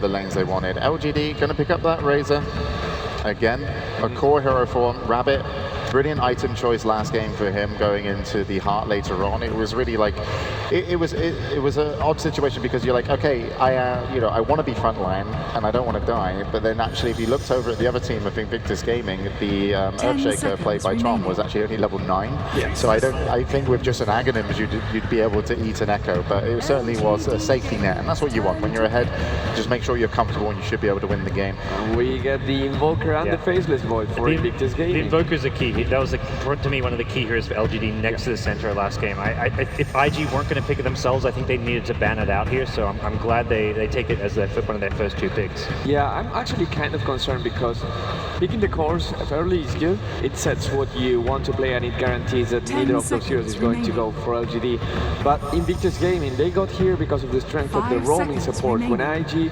the lanes they wanted. LGD going to pick up that Razor. Again, a core hero form, Rabbit. Brilliant item choice last game for him going into the heart later on. It was really like, it was an odd situation because you're like, okay, I want to be frontline and I don't want to die, but then actually if you looked over at the other team, I think Victus Gaming, the Earthshaker played by Tom was actually only level 9. Yeah. So I think with just an Aghanims you'd be able to eat an Echo, but it certainly was a safety net, and that's what you want when you're ahead. Just make sure you're comfortable and you should be able to win the game. We get the Invoker and the Faceless Void for Victus Gaming. The Invoker is a key. That was, to me, one of the key heroes for LGD next to the center last game. If IG weren't going to pick it themselves, I think they needed to ban it out here, so I'm glad they take it as one of their first 2 picks. Yeah, I'm actually kind of concerned because picking the cores early is good. It sets what you want to play and it guarantees that neither of those heroes is going to go for LGD. But in Victus Gaming, they got here because of the strength of the roaming support. When IG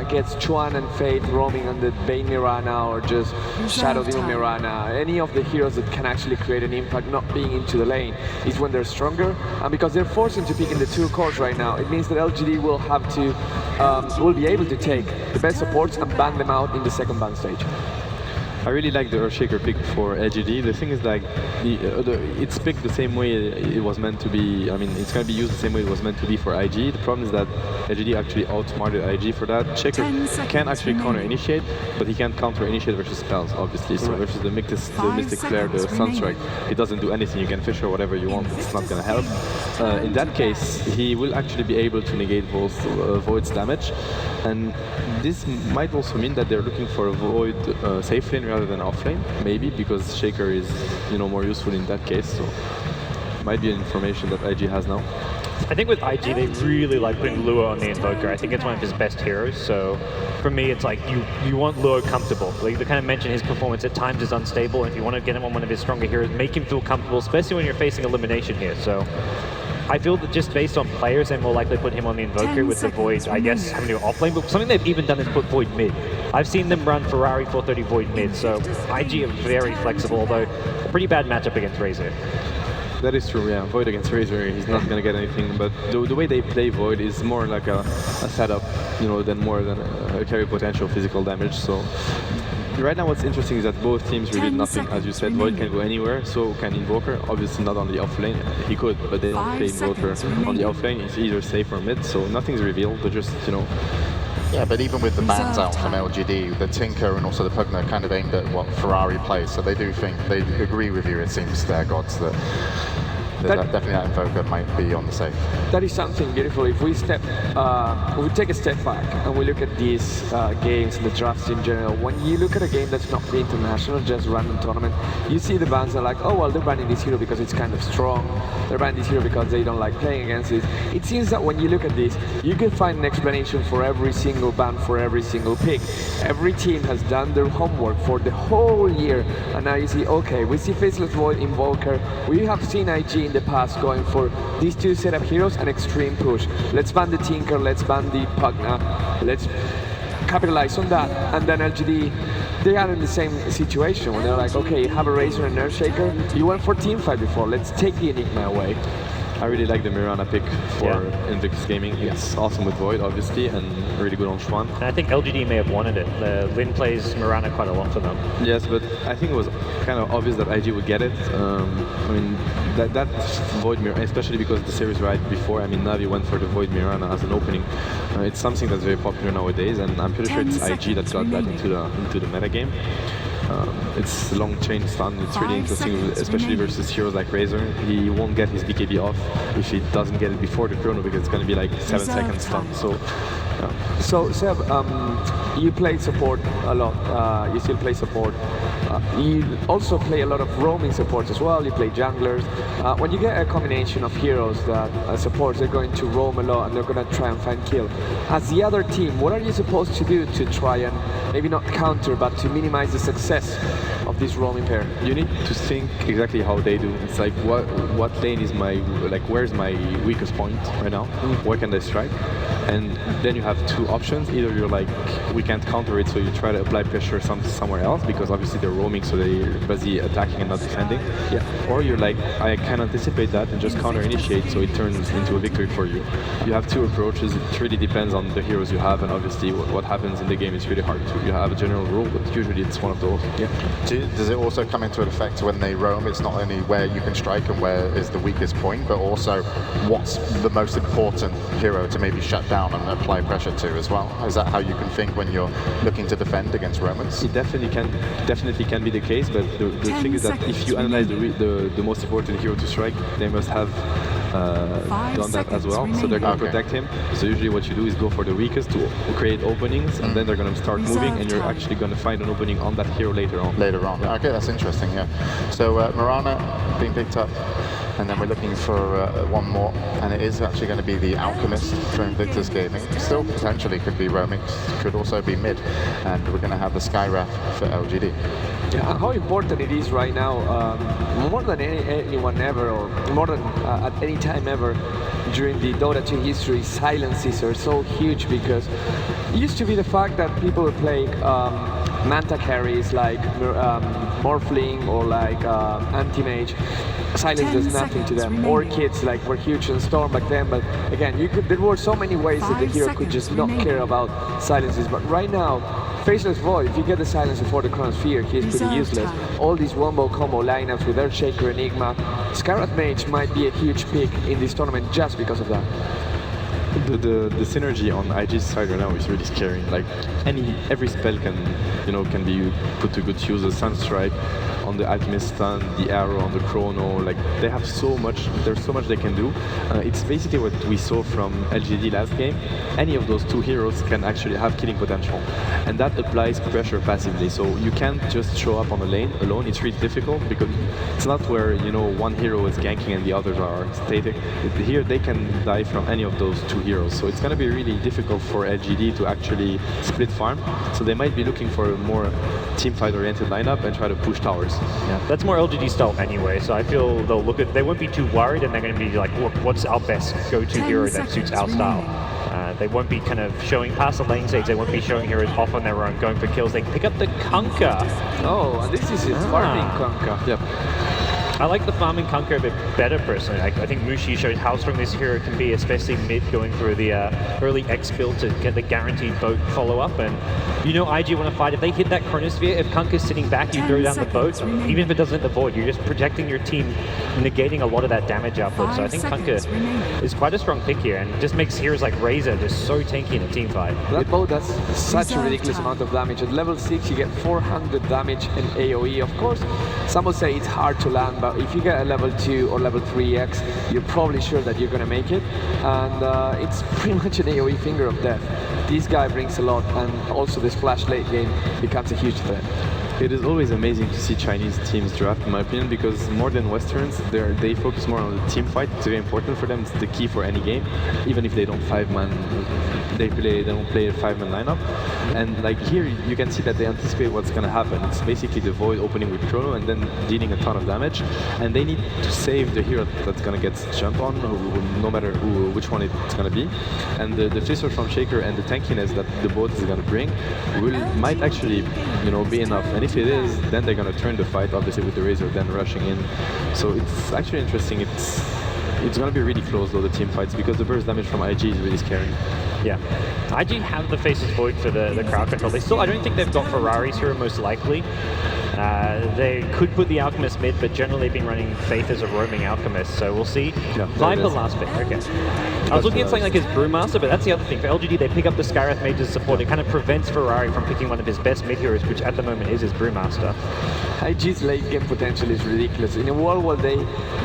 gets Chuan and Fate roaming on the Bane Mirana or just Shadow Demon Mirana, any of the heroes that can actually create an impact not being into the lane is when they're stronger. And because they're forced into picking the 2 cores right now, it means that LGD will have to, will be able to take the best supports and ban them out in the second ban stage. I really like the Earthshaker pick for LGD. The thing is, like, it's picked the same way it was meant to be. I mean, it's going to be used the same way it was meant to be for IG. The problem is that LGD actually outsmarted IG for that. Shaker can actually counter-initiate, but he can't counter-initiate versus spells, obviously. So versus the Mystic Flare, the Sunstrike, it doesn't do anything. You can Fisher whatever you want. It's not going to help. In that case, he will actually be able to negate both Void's damage. And this might also mean that they're looking for a Void safe lane rather than offlane, maybe, because Shaker is, more useful in that case. So might be an information that IG has now. I think with IG, they really like putting Luo on the Invoker. I think it's one of his best heroes. So for me, it's like you want Luo comfortable. Like they kind of mentioned his performance at times is unstable. If you want to get him on one of his stronger heroes, make him feel comfortable, especially when you're facing elimination here. So I feel that just based on players, they're more likely to put him on the Invoker with the Void, I guess, having to go offlane. But something they've even done is put Void mid. I've seen them run Ferrari 430 Void mid, so IG are very flexible, although a pretty bad matchup against Razor. That is true, yeah. Void against Razor, he's not going to get anything, but the way they play Void is more like a setup, than more than a carry potential physical damage. So right now what's interesting is that both teams revealed nothing. As you said, Void can go anywhere, so can Invoker. Obviously not on the offlane, he could, but they don't play Invoker on the offlane. It's either safe or mid, so nothing's revealed, but just, Yeah, but even with the bans out from LGD, the Tinker and also the Pugna kind of aimed at what Ferrari plays, so they do think, they agree with you, it seems, their gods, that definitely that Invoker might be on the safe. That is something beautiful. If we take a step back and we look at these games and the drafts in general, when you look at a game that's not the international, just random tournament, you see the bans are like, oh well, they're banning this hero because it's kind of strong, they're banning this hero because they don't like playing against it. It seems that when you look at this, you can find an explanation for every single ban, for every single pick. Every team has done their homework for the whole year, and now you see, okay, we see Faceless Void, Invoker, we have seen IG in the past going for these 2 setup heroes and extreme push. Let's ban the Tinker, let's ban the Pugna, let's capitalize on that. And then LGD, they are in the same situation when they're like, okay, you have a Razor and Earthshaker, you went for teamfight before, let's take the Enigma away. I really like the Mirana pick for Invictus Gaming. It's awesome with Void, obviously, and really good on Chuan. And I think LGD may have wanted it. Lin plays Mirana quite a lot for them. Yes, but I think it was kind of obvious that IG would get it. I mean, that Void Mirana, especially because the series right before, I mean, Navi went for the Void Mirana as an opening. It's something that's very popular nowadays, and I'm pretty sure it's IG that got that into the metagame. It's long chain stun, it's really interesting, especially versus heroes like Razor. He won't get his BKB off if he doesn't get it before the chrono, because it's going to be like 7 seconds stun. So, yeah. So Seb, you play support a lot, you still play support. You also play a lot of roaming supports as well, you play junglers. When you get a combination of heroes that supports, they're going to roam a lot and they're going to try and find kill. As the other team, what are you supposed to do to try and maybe not counter, but to minimize the success of this roaming pair? You need to think exactly how they do. It's like what lane is my, like where's my weakest point right now? Where can they strike? And then you have two options. Either you're like, we can't counter it, so you try to apply pressure somewhere else, because obviously they're roaming, so they're busy attacking and not defending. Yeah. Or you're like, I can anticipate that and just counter initiate, so it turns into a victory for you. You have two approaches. It really depends on the heroes you have, and obviously what happens in the game is really hard to. You have a general rule, but usually it's one of those. Yeah. Does it also come into effect when they roam? It's not only where you can strike and where is the weakest point, but also what's the most important hero to maybe shut down and apply pressure to as well? Is that how you can think when you're looking to defend against Romans? It definitely can be the case, but the thing is that if you analyze the most important hero to strike, they must have done that as well. So they're going to protect him. So usually what you do is go for the weakest to create openings, and then they're going to start moving, and you're actually going to find an opening on that hero later on. Later on. Yeah. Okay, that's interesting, yeah. So Mirana being picked up, and then we're looking for one more, and it is actually going to be the Alchemist from Victor's Gaming. Still potentially could be roaming, could also be mid, and we're going to have the Skywrath for LGD. Yeah, how important it is right now, more than anyone ever, or more than at any time ever during the Dota 2 history, silences are so huge, because it used to be the fact that people were playing Manta carries like Morphling or like Anti-Mage. Silence does nothing to them. Orchids like were huge in Storm back then, but again, there were so many ways that the hero could just not care about silences. But right now, Faceless Void, if you get the silence before the Chronosphere, he's pretty useless. All these wombo combo lineups with Earthshaker, Enigma, Skywrath Mage might be a huge pick in this tournament just because of that. The synergy on IG's side right now is really scary. Like every spell can be put to good use. The Sunstrike on the Alchemist stun, the arrow on the Chrono, like they have so much. There's so much they can do. It's basically what we saw from LGD last game. Any of those two heroes can actually have killing potential, and that applies pressure passively. So you can't just show up on a lane alone. It's really difficult, because it's not where one hero is ganking and the others are static. Here they can die from any of those two heroes. So it's going to be really difficult for LGD to actually split farm. So they might be looking for a more teamfight oriented lineup and try to push towers. Yeah, that's more LGD style anyway, so I feel they won't be too worried, and they're going to be like, look, what's our best go-to hero that suits our style? They won't be kind of showing past the lane stage, they won't be showing heroes off on their own, going for kills. They pick up the Kunkka. Oh, and this is his farming Kunkka. Yep. I like the farming Kunkka a bit better personally. I think Mushi showed how strong this hero can be, especially mid, going through the early X build to get the guaranteed boat follow-up. And IG want to fight. If they hit that Chronosphere, if Kunkka's sitting back, you throw down the boat. Even if it doesn't hit the void, you're just protecting your team, negating a lot of that damage output. So I think Kunkka is quite a strong pick here, and just makes heroes like Razor just so tanky in a team fight. That boat does such a ridiculous amount of damage. At level 6, you get 400 damage and AoE. Of course, some will say it's hard to land, but if you get a level 2 or level 3x, you're probably sure that you're going to make it. And it's pretty much an AoE finger of death. This guy brings a lot, and also the splash late game becomes a huge threat. It is always amazing to see Chinese teams draft, in my opinion, because more than Westerns, they focus more on the team fight. It's very important for them. It's the key for any game. Even if they don't they don't play a 5-man lineup. And like here, you can see that they anticipate what's going to happen. It's basically the void opening with Chrono and then dealing a ton of damage. And they need to save the hero that's going to get jump on, no matter which one it's going to be. And the Fissure from Shaker and the tankiness that the boat is going to bring might actually, be enough. And if it is, then they're going to turn the fight, obviously, with the Razor, then rushing in. So it's actually interesting. It's going to be really close, though, the team fights, because the burst damage from IG is really scary. Yeah. IG have the Faceless Void for the crowd control. I don't think they've got Ferrari's hero, most likely. They could put the Alchemist mid, but generally they've been running Faith as a roaming Alchemist, so we'll see. Yeah, Viper last pick, okay. I was looking at something like his Brewmaster, but that's the other thing. For LGD, they pick up the Skywrath Mage as support. It kind of prevents Ferrari from picking one of his best mid heroes, which at the moment is his Brewmaster. IG's late game potential is ridiculous. In a world where they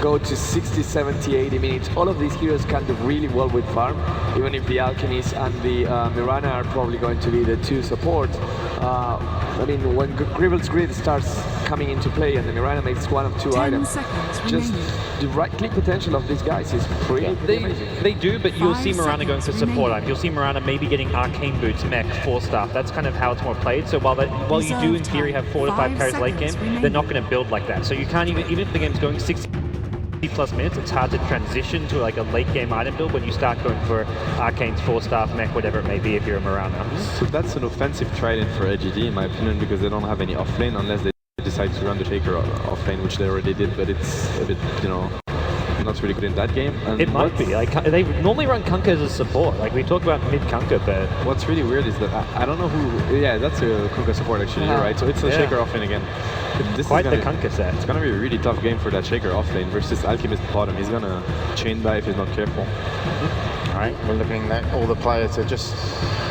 go to 60, 70, 80 minutes, all of these heroes can do really well with farm, even if the Alchemist and the Mirana are probably going to be the two supports. I mean, when Grivel's Grid starts starts coming into play and the Mirana makes one of two 10 items, seconds just remaining. the right-click potential of these guys is pretty amazing. They do, but you'll see 5 Mirana going for seconds support remaining. items. You'll see Mirana maybe getting arcane boots, mech, 4-star. That's kind of how it's more played. So while you do in theory have 4 to 5 carries late game, they're not going to build like that. So you can't even if the game's going 60 plus minutes, it's hard to transition to like a late game item build when you start going for arcanes, 4-star, mech, whatever it may be if you're a Mirana. So that's an offensive trident for LGD in my opinion, because they don't have any offlane unless they decide to run the Shaker offlane, which they already did, but it's a bit, you know, not really good in that game. And It might be. Like they normally run Kunkka as a support. Like we talk about mid Kunkka, but what's really weird is that I don't know who. Yeah, that's a Kunkka support actually. You're right. So it's a Yeah. Shaker offlane again. This quite is the gonna, Kunkka set. It's gonna be a really tough game for that Shaker offlane versus Alchemist bottom. He's gonna chain by if he's not careful. All right, we're looking at all the players are just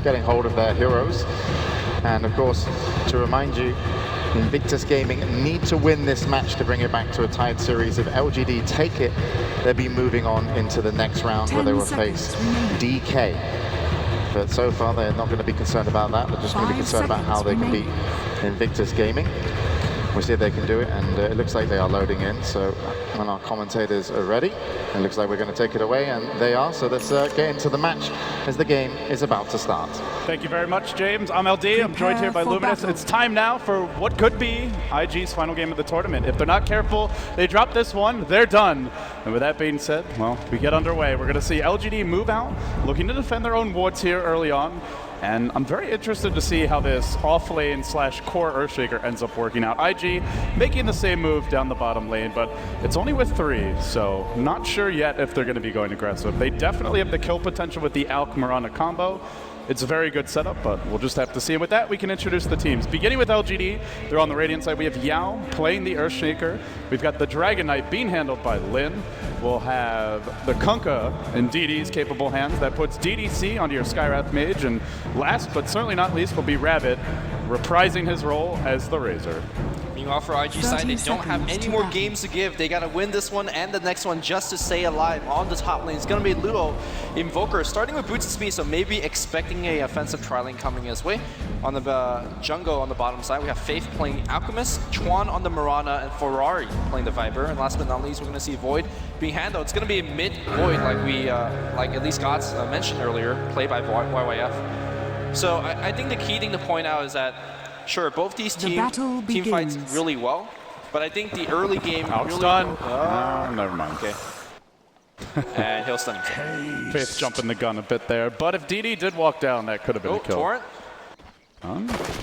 getting hold of their heroes. And of course, to remind you, Invictus Gaming need to win this match to bring it back to a tied series. If LGD take it, they'll be moving on into the next round where they 10 will face seconds remaining. DK. But so far, they're not going to be concerned about that. They're just going to be 5 concerned about how they can beat seconds Invictus Gaming. We'll see if they can do it, and it looks like they are loading in. So when our commentators are ready, it looks like we're going to take it away, and they are. So let's get into the match as the game is about to start. Thank you very much, James. I'm LD. I'm joined here by Prepare for Luminous. battle. It's time now for what could be IG's final game of the tournament. If they're not careful, they drop this one, they're done. And with that being said, well, we get underway. We're going to see LGD move out, looking to defend their own wards here early on. And I'm very interested to see how this off-lane / core Earthshaker ends up working out. IG making the same move down the bottom lane, but it's only with 3, so not sure yet if they're going to be going aggressive. They definitely have the kill potential with the Alk Mirana combo. It's a very good setup, but we'll just have to see. And with that, we can introduce the teams. Beginning with LGD, they're on the Radiant side. We have Yao playing the Earthshaker. We've got the Dragon Knight being handled by Lin. We'll have the Kunkka in DD's capable hands. That puts DDC onto your Skywrath Mage. And last but certainly not least will be Rabbit, reprising his role as the Razor. Meanwhile, for IG side, they don't have any more games to give. They got to win this one and the next one just to stay alive on the top lane. It's going to be Luo, Invoker, starting with Boots of Speed, so maybe expecting a offensive tri-lane coming his way. On the jungle on the bottom side, we have Faith playing Alchemist, Chuan on the Mirana, and Ferrari playing the Viper. And last but not least, we're going to see Void being handled. It's going to be a mid-Void, like at least Gods mentioned earlier, played by YYF. So I think the key thing to point out is that sure, both these team fights really well, but I think the early game really... Outstun. Never mind. Okay. And he'll stun himself. Faith jumping the gun a bit there, but if DD did walk down, that could have been a kill. Torrent?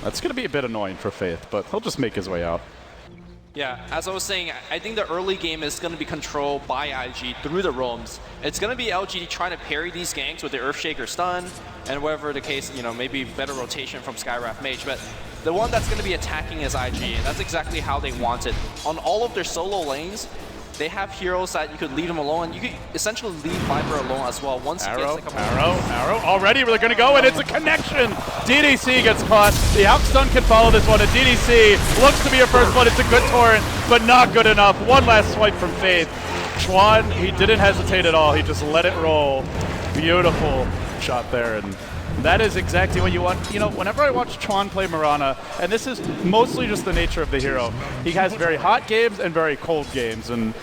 That's going to be a bit annoying for Faith, but he'll just make his way out. Yeah, as I was saying, I think the early game is going to be controlled by IG through the roams. It's going to be LGD trying to parry these ganks with the Earthshaker stun, and whatever the case, you know, maybe better rotation from Skywrath Mage, but the one that's going to be attacking is IG, and that's exactly how they want it. On all of their solo lanes, they have heroes that you could leave them alone, and you could essentially leave Viper alone as well. Once he gets like a arrow. Already they're going to go, and it's a connection. DDC gets caught. The outstun can follow this one, and DDC looks to be your first one. It's a good torrent, but not good enough. One last swipe from Faith. Chuan, he didn't hesitate at all. He just let it roll. Beautiful shot there, and that is exactly what you want. You know, whenever I watch Chuan play Mirana, and this is mostly just the nature of the hero, he has very hot games and very cold games, and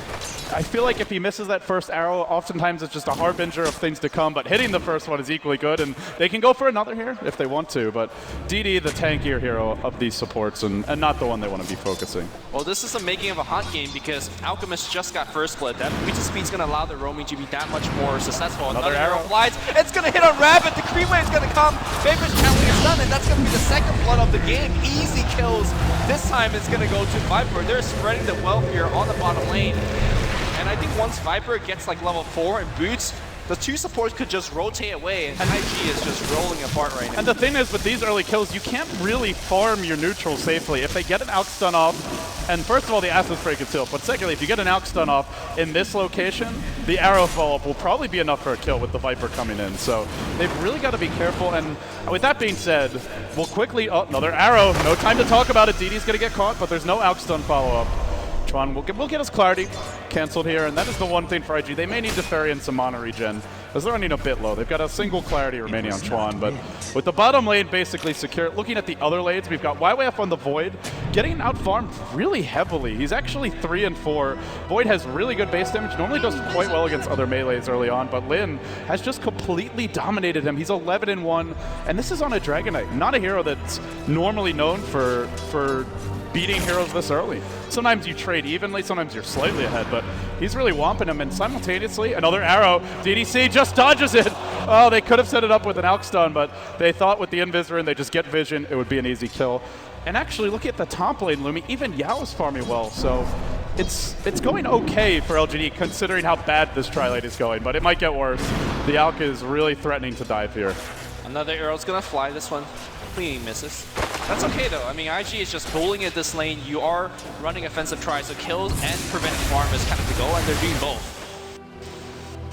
I feel like if he misses that first arrow, oftentimes it's just a harbinger of things to come, but hitting the first one is equally good, and they can go for another here if they want to, but DD, the tankier hero of these supports, and not the one they want to be focusing. Well, this is the making of a hot game because Alchemist just got first blood. That Boots of Speed's going to allow the roaming to be that much more successful. Another arrow flies. It's going to hit on Rabbit. The cream wave is going to come. Favorite challenge is done, and that's going to be the second blood of the game. Easy kills. This time it's going to go to Viper. They're spreading the wealth here on the bottom lane. And I think once Viper gets like level 4 and Boots, the two supports could just rotate away, and IG is just rolling apart right now. And the thing is, with these early kills, you can't really farm your neutral safely. If they get an outstun off, and first of all, the Acid Spray could kill, but secondly, if you get an outstun off in this location, the arrow follow-up will probably be enough for a kill with the Viper coming in. So they've really got to be careful, and with that being said, we'll quickly... Oh, another arrow. No time to talk about it. DD's going to get caught, but there's no outstun follow-up. Chuan will get his clarity canceled here, and that is the one thing for IG. They may need to ferry in some mana regen, as they're running a bit low. They've got a single clarity remaining on Chuan, but with the bottom lane basically secure, looking at the other lanes, we've got YYF on the Void, getting out-farmed really heavily. He's actually 3 and 4. Void has really good base damage, normally does quite well against other melees early on, but Lin has just completely dominated him. He's 11 and 1, and this is on a Dragon Knight, not a hero that's normally known for beating heroes this early. Sometimes you trade evenly, sometimes you're slightly ahead, but he's really whomping him, and simultaneously, another arrow. DDC just dodges it. Oh, they could have set it up with an Alk stun, but they thought with the Invis and they just get vision, it would be an easy kill. And actually, look at the top lane, Lumi. Even Yao is farming well, so it's going okay for LGD considering how bad this tri-lane is going, but it might get worse. The Alk is really threatening to dive here. Another arrow's gonna fly. This one clean misses. That's okay though. I mean, IG is just bullying at this lane. You are running offensive tries, so kills and prevent farm is kind of the goal, and they're doing both.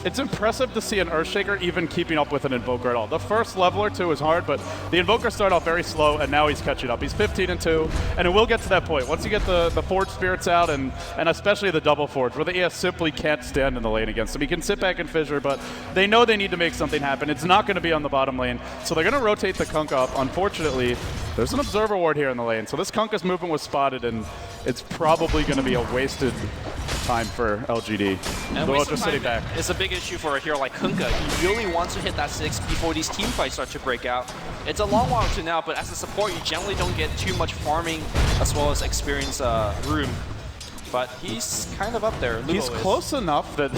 It's impressive to see an Earthshaker even keeping up with an Invoker at all. The first level or two is hard, but the Invoker started off very slow, and now he's catching up. He's 15 and 2, and it will get to that point. Once you get the Forge Spirits out, and especially the Double Forge, where the ES simply can't stand in the lane against him. He can sit back and fissure, but they know they need to make something happen. It's not going to be on the bottom lane, so they're going to rotate the Kunkka up. Unfortunately, there's an Observer Ward here in the lane, so this Kunkka's movement was spotted, and it's probably going to be a wasted time for LGD. And Luo just sitting back. It's a big issue for a hero like Kunkka. He really wants to hit that 6 before these team fights start to break out. It's a long while to now, but as a support, you generally don't get too much farming as well as experience room. But he's kind of up there. Luo He's close enough that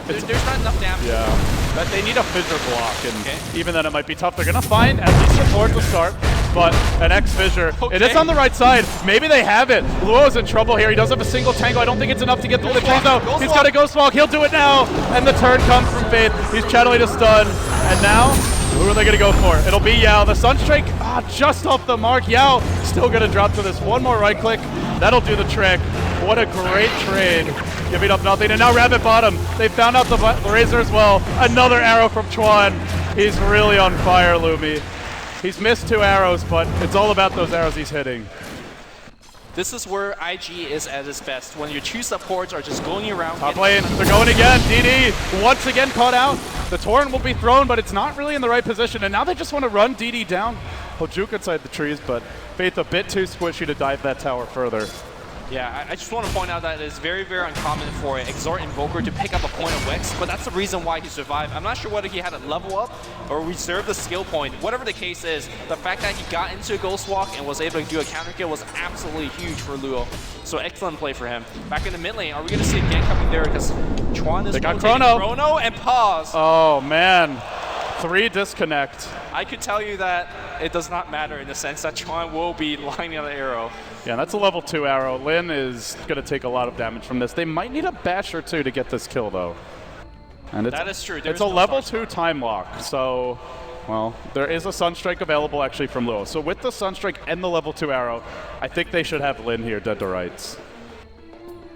there's not enough damage. Yeah, but they need a fissure block, and even then it might be tough. They're gonna find at least support to start, but an X fissure. It is on the right side. Maybe they have it. Luo's in trouble here. He does have a single tango. I don't think it's enough to get through the trees though. He's got a Ghost Walk. He'll do it now, and the turn comes from Faith. He's channeling a stun, and now who are they gonna go for? It'll be Yao. The Sunstrike, just off the mark. Yao still gonna drop to this. One more right click. That'll do the trick. What a great trade. Giving up nothing, and now Rabbit bottom. They found out the Razor as well. Another arrow from Chuan. He's really on fire, Lumi. He's missed 2 arrows, but it's all about those arrows he's hitting. This is where IG is at its best. When your 2 supports are just going around. Top lane, they're going again. DD once again caught out. The Torrent will be thrown, but it's not really in the right position, and now they just want to run DD down. He'll juke inside the trees, but Faith a bit too squishy to dive that tower further. Yeah, I just want to point out that it's very, very uncommon for an Exort Invoker to pick up a point of Wix, but that's the reason why he survived. I'm not sure whether he had a level up or reserved the skill point. Whatever the case is, the fact that he got into a Ghost Walk and was able to do a counter kill was absolutely huge for Luo. So excellent play for him. Back in the mid lane, are we going to see a gank coming there? Because Chuan is got Chrono and pause. Oh, man. 3 disconnect. I could tell you that it does not matter in the sense that Chuan will be lining on the arrow. Yeah, that's a level 2 arrow. Lin is going to take a lot of damage from this. They might need a bash or 2 to get this kill, though. And that is true. It's a level 2 time lock, so, well, there is a Sunstrike available actually from Luo. So with the Sunstrike and the level 2 arrow, I think they should have Lin here dead to rights.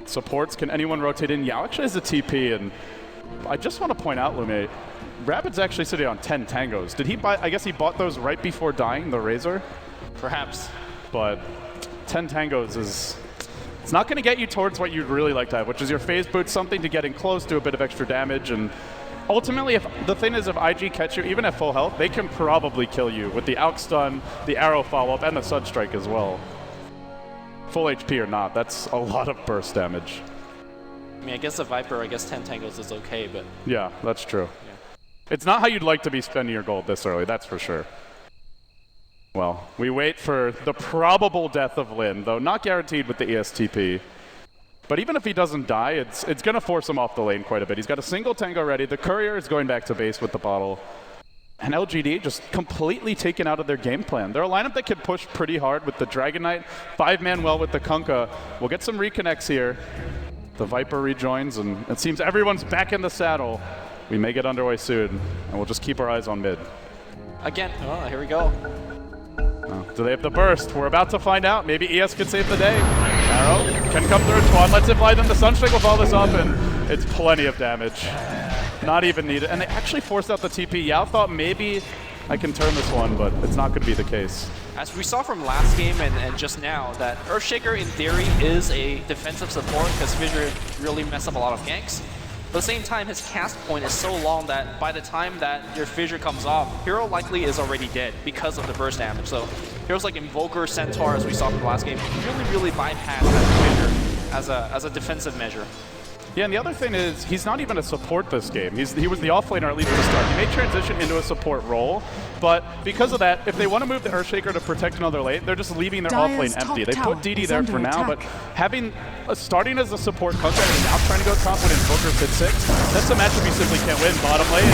Supports, can anyone rotate in? Yao actually has a TP, and I just want to point out, Lume, Rapid's actually sitting on 10 tangos. Did he buy, I guess he bought those right before dying, the Razor? Perhaps. But 10 tangos is, it's not going to get you towards what you'd really like to have, which is your phase boot, something to get in close, do a bit of extra damage, and ultimately, if the thing is, if IG catch you, even at full health, they can probably kill you with the Alk stun, the arrow follow-up, and the Sunstrike as well. Full HP or not, that's a lot of burst damage. I mean, I guess the Viper, I guess 10 tangos is okay, but... Yeah, that's true. It's not how you'd like to be spending your gold this early, that's for sure. Well, we wait for the probable death of Lin, though not guaranteed with the ESTP. But even if he doesn't die, it's going to force him off the lane quite a bit. He's got a single tango ready. The courier is going back to base with the bottle. And LGD just completely taken out of their game plan. They're a lineup that can push pretty hard with the Dragon Knight, 5-man well with the Kunkka. We'll get some reconnects here. The Viper rejoins, and it seems everyone's back in the saddle. We may get underway soon, and we'll just keep our eyes on mid. Again, oh, here we go. Do they have the burst? We're about to find out. Maybe ES could save the day. Arrow can come through. Chuan lets it fly, then the Sunstrike will follow this up, and it's plenty of damage. Not even needed. And they actually forced out the TP. Yao thought maybe I can turn this one, but it's not going to be the case. As we saw from last game and just now, that Earthshaker in theory is a defensive support because Fissure really mess up a lot of ganks. But at the same time, his cast point is so long that by the time that your fissure comes off, Hero likely is already dead because of the burst damage. So heroes like Invoker, Centaur, as we saw from the last game, really bypass that fissure as a defensive measure. Yeah, and the other thing is, he's not even a support this game. He was the offlaner at least at the start. He may transition into a support role, but because of that, if they want to move the Earthshaker to protect another lane, they're just leaving their offlane empty. They put DD there for now, but having starting as a support Kunka and now trying to go top when Invoker's hit 6, that's a matchup you simply can't win. Bottom lane,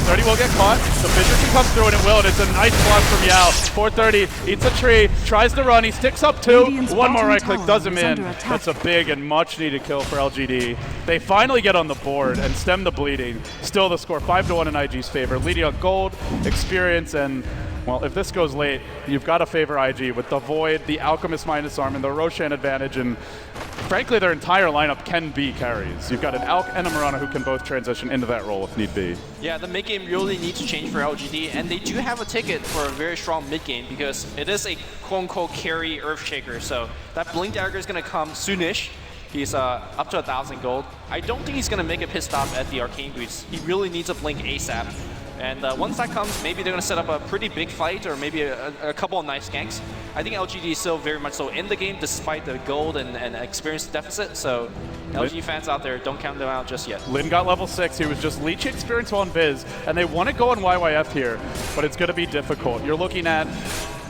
430 will get caught. The Fissure can come through, and it will, and it's a nice block from Yao. 430 eats a tree, tries to run, he sticks up 2. One more right click does him in. That's a big and much needed kill for LGD. They finally get on the board and stem the bleeding. Still the score 5-1 in IG's favor, leading on gold, experience, and well, if this goes late, you've got to favor IG with the Void, the Alchemist minus arm, and the Roshan advantage, and frankly, their entire lineup can be carries. You've got an Alch and a Mirana who can both transition into that role if need be. Yeah, the mid game really needs to change for LGD, and they do have a ticket for a very strong mid game because it is a quote-unquote carry Earthshaker, so that Blink Dagger is going to come soonish. He's up to 1,000 gold. I don't think he's going to make a pit stop at the Arcane Boots. He really needs a Blink ASAP. And once that comes, maybe they're going to set up a pretty big fight or maybe a couple of nice ganks. I think LGD is still very much so in the game despite the gold and experience deficit. So LG fans out there, don't count them out just yet. Lin got level 6. He was just leeching experience on Viz, and they want to go on YYF here, but it's going to be difficult. You're looking at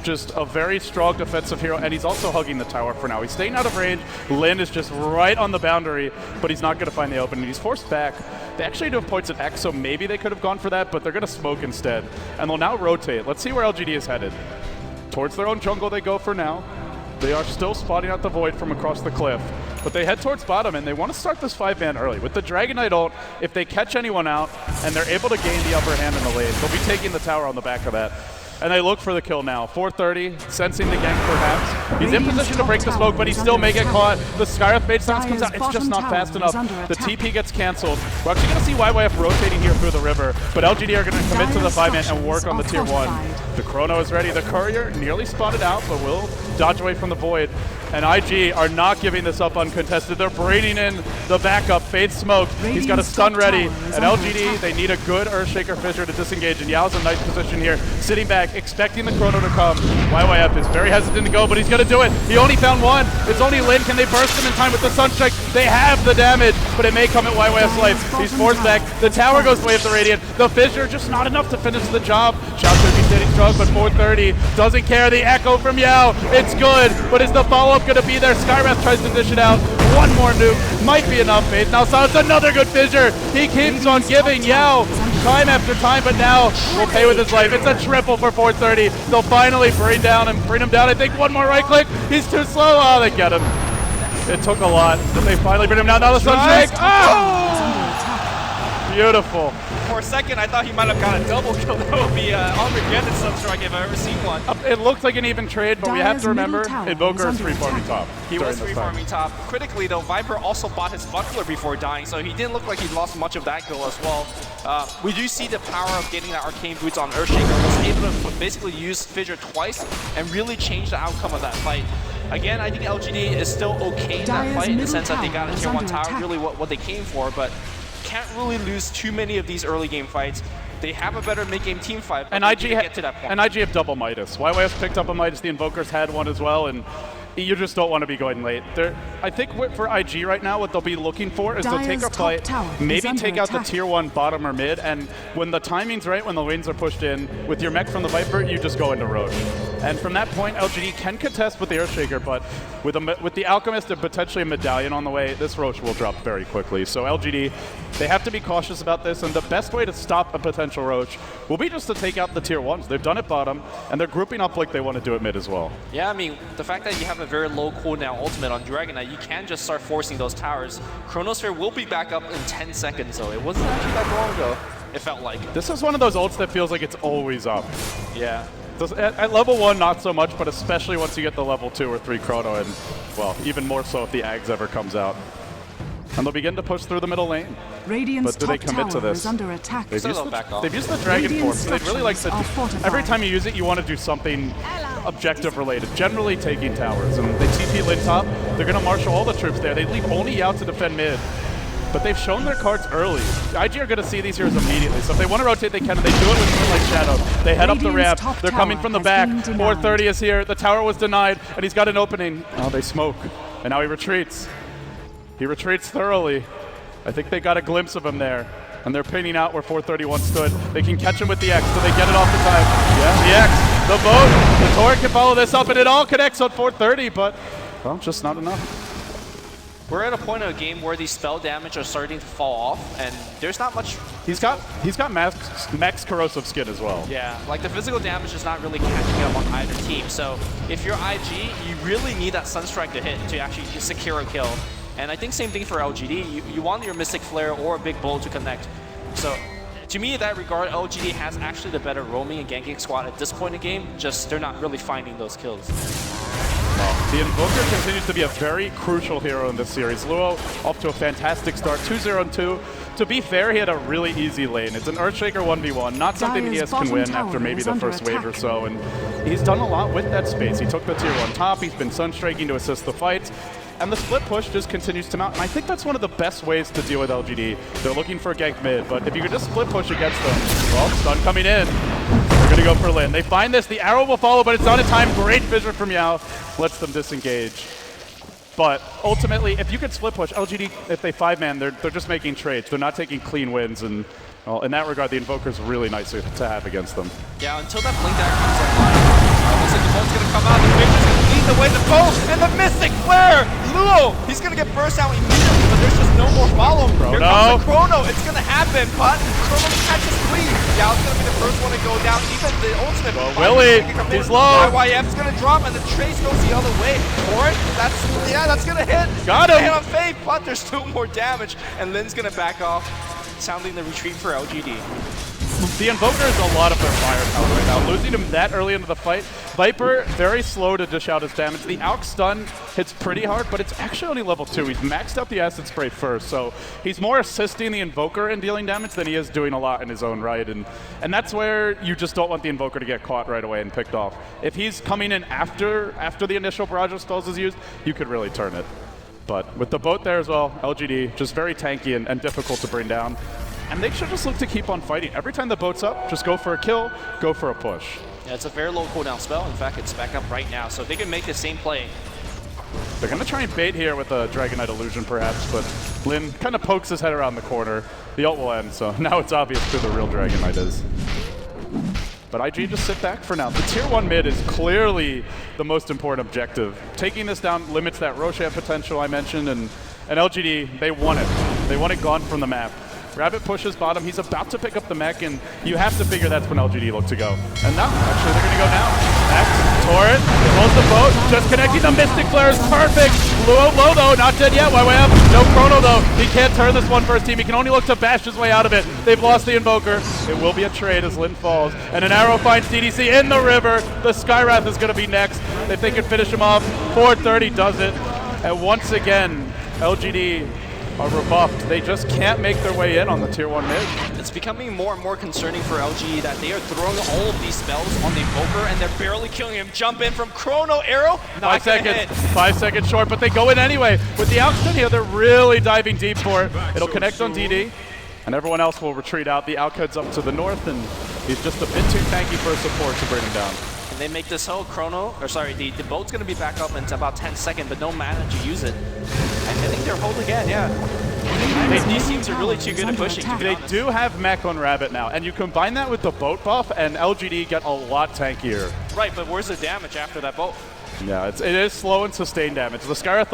just a very strong defensive hero, and he's also hugging the tower for now. He's staying out of range. Lin is just right on the boundary, but he's not going to find the opening. He's forced back. They actually do have points at X, so maybe they could have gone for that, but they're going to smoke instead. And they'll now rotate. Let's see where LGD is headed. Towards their own jungle they go for now. They are still spotting out the Void from across the cliff, but they head towards bottom, and they want to start this 5-man early. With the Dragon Knight ult, if they catch anyone out, and they're able to gain the upper hand in the lane, they'll be taking the tower on the back of that. And they look for the kill now. 430, sensing the gank perhaps. He's in position to break the smoke, but he still may get caught. The Skywrath Mage Stance comes out. It's just not fast enough. The TP gets canceled. We're actually going to see YYF rotating here through the river, but LGD are going to commit to the 5-man and work on the tier 1. The Chrono is ready. The Courier nearly spotted out, but will dodge away from the Void. And IG are not giving this up uncontested. They're bringing in the backup. Faith Smoke. He's got a stun ready. And LGD, they need a good Earthshaker Fissure to disengage. And Yao's in nice position here, sitting back, expecting the Chrono to come. YYF is very hesitant to go, but he's going to do it. He only found one. It's only Lin. Can they burst him in time with the Sunstrike? They have the damage, but it may come at YYF's life. He's forced back. The tower goes away with the Radiant. The Fissure just not enough to finish the job. Shao should be sitting strong, but 430 doesn't care. The Echo from Yao. It's good, but is the follow-up going to be there? Skywrath tries to dish it out. One more nuke might be enough, Faith. Now Silence, another good Fissure. He keeps on giving Yao time after time, but now will pay with his life. It's a triple for 430. They'll finally bring him down. I think one more right click. He's too slow. Oh, they get him. It took a lot, but they finally bring him down. Now the Sunstrike. Oh! Beautiful. For a second, I thought he might have got a double kill. That would be Armageddon Sunstrike if I've ever seen one. It looked like an even trade, but we have to remember, Invoker is free farming top. He was free farming top. Critically though, Viper also bought his buckler before dying, so he didn't look like he lost much of that kill as well. We do see the power of getting that Arcane Boots on Earthshaker. Was able to basically use Fissure twice and really change the outcome of that fight. Again, I think LGD is still okay in that fight in the sense that they got a tier 1 tower, really what they came for, but can't really lose too many of these early game fights. They have a better mid-game team fight, but they get to that point. And IG have double Midas. YYF picked up a Midas, the Invokers had one as well, and you just don't want to be going late. I think for IG right now, what they'll be looking for is they'll take a fight, maybe take out the tier 1 bottom or mid, and when the timing's right, when the lanes are pushed in, with your mech from the Viper, you just go into Roche. And from that point, LGD can contest with the Earthshaker, but with the Alchemist and potentially a Medallion on the way, this Roche will drop very quickly. So LGD, they have to be cautious about this, and the best way to stop a potential Roche will be just to take out the tier 1s. They've done it bottom, and they're grouping up like they want to do it mid as well. Yeah, I mean, the fact that you have a very low cooldown ultimate on Dragon Knight, you can just start forcing those towers. Chronosphere will be back up in 10 seconds, though. It wasn't actually that long ago, it felt like. This is one of those ults that feels like it's always up. Yeah. At level 1, not so much, but especially once you get the level 2 or 3 Chrono, and, well, even more so if the Ags ever comes out. And they'll begin to push through the middle lane. Radiant's but do they commit to this? Under attack. They've used the Dragon Form, so they really like to... Every time you use it, you want to do something objective related, generally taking towers. And they TP Lin top, they're going to marshal all the troops there. They leave only Yao to defend mid. but they've shown their cards early. IG are going to see these heroes immediately, so if they want to rotate, they can, and they do it with Moonlight Shadow. They head up the ramp. They're coming from the back. 430 is here. The tower was denied, and he's got an opening. Oh, they smoke, and now he retreats. He retreats thoroughly. I think they got a glimpse of him there, and they're pinning out where 431 stood. They can catch him with the X, so they get it off the time. Yeah, the X, the boat, the Torrent can follow this up, and it all connects on 430, but, well, just not enough. We're at a point of a game where these spell damage are starting to fall off, and there's not much. He's got max corrosive skin as well. Yeah, like the physical damage is not really catching up on either team. So if you're IG, you really need that Sunstrike to hit to actually secure a kill. And I think same thing for LGD. You want your Mystic Flare or a Big Bull to connect. So to me, in that regard, LGD has actually the better roaming and ganking squad at this point in the game. Just they're not really finding those kills. The Invoker continues to be a very crucial hero in this series. Luo off to a fantastic start, 2-0-2. To be fair, he had a really easy lane. It's an Earthshaker 1v1, not something ES can win after maybe the first wave or so. And he's done a lot with that space. He took the tier 1 top, he's been sunstriking to assist the fights. And the split push just continues to mount. And I think that's one of the best ways to deal with LGD. They're looking for a gank mid, but if you could just split push against them, well, stun coming in. They're going to go for Lin. They find this. The arrow will follow, but it's not in time. Great vision from Yao. Lets them disengage. But ultimately, if you could split push, LGD, if they 5-man, they're just making trades. They're not taking clean wins. And well, in that regard, the Invoker's really nice to have against them. Yeah, until that Blink Dagger comes online. Looks like the boat's going to come out. The Victor's going to lead the way. The boat and the Mystic Flare. Luo, he's going to get burst out immediately, but there's just no more follow. Here comes the Chrono. It's going to happen, but Chrono catches lead. Yao's going to be the first one to go down. Even the ultimate. Well, Willie, he's low. YYF's going to drop, and the Trace goes the other way. Torrent, that's going to hit. Got him. Hit on Faith, but there's still more damage, and Lin's going to back off, sounding the retreat for LGD. The Invoker is a lot of their firepower right now. Losing him that early into the fight. Viper, very slow to dish out his damage. The Alk stun hits pretty hard, but it's actually only level 2. He's maxed out the Acid Spray first, so he's more assisting the Invoker in dealing damage than he is doing a lot in his own right. And that's where you just don't want the Invoker to get caught right away and picked off. If he's coming in after the initial barrage of spells is used, you could really turn it. But with the boat there as well, LGD, just very tanky and difficult to bring down. And they should just look to keep on fighting. Every time the boat's up, just go for a kill, go for a push. Yeah, it's a very low cooldown spell. In fact, it's back up right now, so they can make the same play. They're going to try and bait here with a Dragon Knight illusion, perhaps, but Lin kind of pokes his head around the corner. The ult will end, so now it's obvious who the real Dragon Knight is. But IG just sit back for now. The tier 1 mid is clearly the most important objective. Taking this down limits that Roshan potential I mentioned, and LGD, they want it. They want it gone from the map. Rabbit pushes bottom. He's about to pick up the mech, and you have to figure that's when LGD look to go. And now, actually, they're going to go now. X, Torrent, holds the boat, just connecting the Mystic Flare is perfect. Luo low, though, not dead yet. YYF, no Chrono, though. He can't turn this one for his team. He can only look to bash his way out of it. They've lost the Invoker. It will be a trade as Lin falls. And an arrow finds DDC in the river. The Skywrath is going to be next. If they can finish him off, 430 does it. And once again, LGD are rebuffed. They just can't make their way in on the tier 1 mid. It's becoming more and more concerning for LG that they are throwing all of these spells on the Invoker and they're barely killing him. Jump in from Chrono, arrow, not 5 seconds. 5 seconds short, but they go in anyway. With the outstun here, they're really diving deep for it. It'll connect on DD, and everyone else will retreat out. The Outcut's up to the north, and he's just a bit too tanky for support to bring him down. And they make this whole Chrono, or sorry, the boat's going to be back up in about 10 seconds, but no mana to use it. And I think they're hold again, yeah. These teams are really too good at pushing. They do have mech on Rabbit now, and you combine that with the boat buff, and LGD get a lot tankier. Right, but where's the damage after that boat? Yeah, it is slow and sustained damage. The Skywrath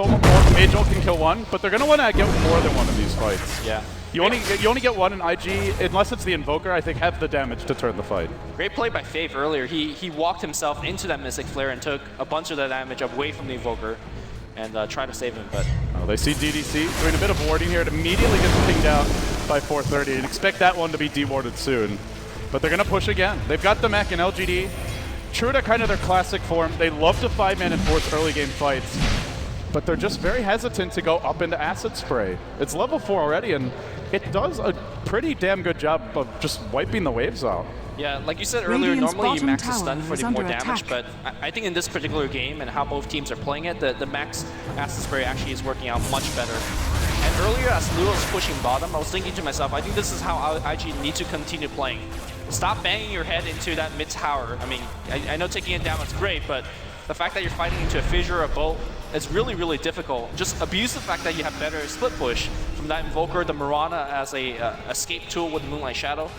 Mage ult can kill one, but they're going to want to get more than one of these fights. Yeah. You only get one in IG, unless it's the Invoker, I think, have the damage to turn the fight. Great play by Faith earlier. He walked himself into that Mystic Flare and took a bunch of that damage away from the Invoker and tried to save him, but... Oh, they see DDC doing a bit of warding here. It immediately gets pinged out by 430, and expect that one to be dewarded soon. But they're going to push again. They've got the mech and LGD. True to kind of their classic form, they love to 5-man and force early game fights, but they're just very hesitant to go up into Acid Spray. It's level 4 already, and it does a pretty damn good job of just wiping the waves out. Yeah, like you said earlier, normally you max the stun for the more damage, but I think in this particular game and how both teams are playing it, the max Acid Spray actually is working out much better. And And earlier, as Luo was pushing bottom, I was thinking to myself, I think this is how IG need to continue playing. Stop banging your head into that mid tower. I mean, I know taking it down is great, but the fact that you're fighting into a fissure or a bolt is really, really difficult. Just abuse the fact that you have better split push from that Invoker, the Mirana as a escape tool with Moonlight Shadow.